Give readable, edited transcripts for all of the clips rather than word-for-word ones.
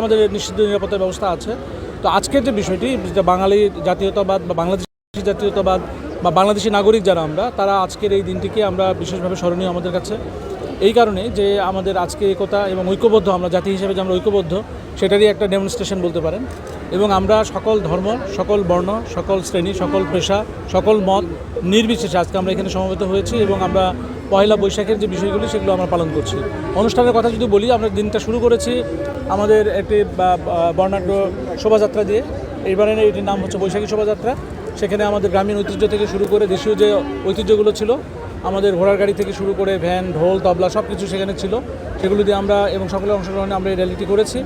আমাদের নিশ্চিত নিরাপত্তার ব্যবস্থা আছে। তো আজকের যে বিষয়টি, যে বাঙালি জাতীয়তাবাদ বা বাংলাদেশি জাতীয়তাবাদ বা বাংলাদেশি নাগরিক যারা আমরা, তারা আজকের এই দিনটিকে আমরা বিশেষভাবে স্মরণীয় আমাদের কাছে। এই কারণে যে আমাদের আজকে একতা এবং ঐক্যবদ্ধ, আমরা জাতি হিসেবে যে আমরা ঐক্যবদ্ধ, সেটারই একটা ডেমনস্ট্রেশন বলতে পারেন। এবং আমরা সকল ধর্ম, সকল বর্ণ, সকল শ্রেণী, সকল পেশা, সকল মত নির্বিশেষে আজকে আমরা এখানে সমবেত হয়েছি এবং আমরা পয়লা বৈশাখের যে বিষয়গুলি সেগুলো আমরা পালন করছি। অনুষ্ঠানের কথা যদি বলি, আমরা দিনটা শুরু করেছি আমাদের একটি বর্ণাঢ্য শোভাযাত্রা দিয়ে। এইবারে এটির নাম হচ্ছে বৈশাখী শোভাযাত্রা। সেখানে আমাদের গ্রামীণ ঐতিহ্য থেকে শুরু করে দেশীয় যে ঐতিহ্যগুলো ছিল, আমাদের ঘোড়ার গাড়ি থেকে শুরু করে ভ্যান, ঢোল, তবলা সব কিছু সেখানে ছিল। সেগুলো দিয়ে আমরা এবং সকলের অংশগ্রহণে আমরা এই র্যালিটি করেছি।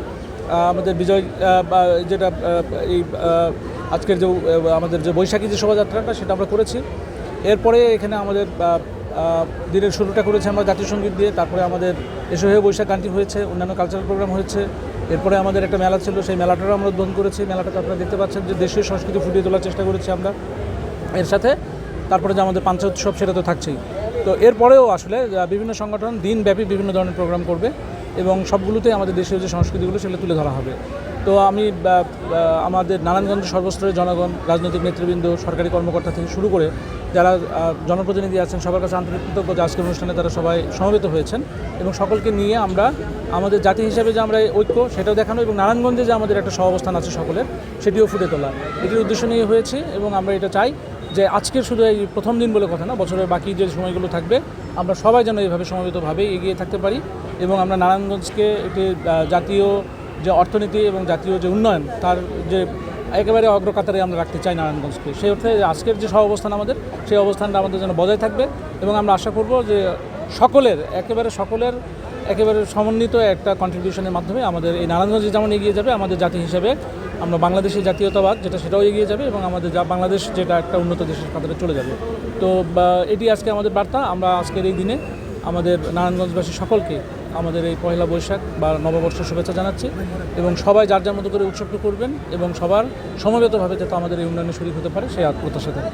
আমাদের বিজয় যেটা এই আজকের যে আমাদের যে বৈশাখী যে শোভাযাত্রাটা, সেটা আমরা করেছি। এরপরে এখানে আমাদের দিনের শুরুটা করেছি আমরা জাতীয় সঙ্গীত দিয়ে। তারপরে আমাদের এসো হে বৈশাখ গানটি হয়েছে, অন্যান্য কালচারাল প্রোগ্রাম হয়েছে। এরপরে আমাদের একটা মেলা ছিল, সেই মেলাটারও আমরা উদ্বোধন করেছি। মেলাটাতে আপনারা দেখতে পাচ্ছেন যে দেশীয় সংস্কৃতি ফুটিয়ে তোলার চেষ্টা করেছি আমরা। এর সাথে তারপরে যে আমাদের পাঞ্চা উৎসব, সেটা তো থাকছেই। তো এরপরেও আসলে বিভিন্ন সংগঠন দিনব্যাপী বিভিন্ন ধরনের প্রোগ্রাম করবে এবং সবগুলোতেই আমাদের দেশীয় যে সংস্কৃতিগুলো সেগুলো তুলে ধরা হবে। তো আমি আমাদের নারায়ণগঞ্জ সর্বস্তরের জনগণ, রাজনৈতিক নেতৃবৃন্দ, সরকারি কর্মকর্তা থেকে শুরু করে যারা জনপ্রতিনিধি আছেন, সবার কাছে আন্তরিক কৃতজ্ঞ যে আজকের অনুষ্ঠানে তারা সবাই সমবেত হয়েছেন এবং সকলকে নিয়ে আমরা আমাদের জাতি হিসেবে যে আমরা ঐক্য, সেটাও দেখানো এবং নারায়ণগঞ্জে যে আমাদের একটা সহাবস্থান আছে সকলের, সেটিও ফুটে তোলা, এটির উদ্দেশ্য নিয়ে হয়েছে। এবং আমরা এটা চাই যে আজকের শুধু এই প্রথম দিন বলে কথা না, বছরের বাকি যে সময়গুলো থাকবে আমরা সবাই যেন এইভাবে সমবেতভাবে এগিয়ে থাকতে পারি এবং আমরা নারায়ণগঞ্জকে একটি জাতীয় যে অর্থনীতি এবং জাতীয় যে উন্নয়ন, তার যে একেবারে অগ্রকাতারে আমরা রাখতে চাই নারায়ণগঞ্জকে। সেই অর্থে আজকের যে সহাবস্থান আমাদের, সেই অবস্থানটা আমাদের যেন বজায় থাকবে এবং আমরা আশা করব যে সকলের একেবারে সমন্বিত একটা কন্ট্রিবিউশনের মাধ্যমে আমাদের এই নারায়ণগঞ্জ যেমন এগিয়ে যাবে, আমাদের জাতি হিসেবে আমরা বাংলাদেশি জাতীয়তাবাদ যেটা, সেটাও এগিয়ে যাবে এবং আমাদের বাংলাদেশ যেটা একটা উন্নত দেশের কাতারে চলে যাবে। তো এটি আজকে আমাদের বার্তা। আমরা আজকের এই দিনে আমাদের নারায়ণগঞ্জবাসী সকলকে আমাদের এই পয়লা বৈশাখ বা নববর্ষের শুভেচ্ছা জানাচ্ছি এবং সবাই যার যার মতো করে উৎসবটা করবেন এবং সবার সমবেতভাবে যাতে আমাদের এই উন্নয়নে শরীক হতে পারে, সেই প্রত্যাশা থাকে।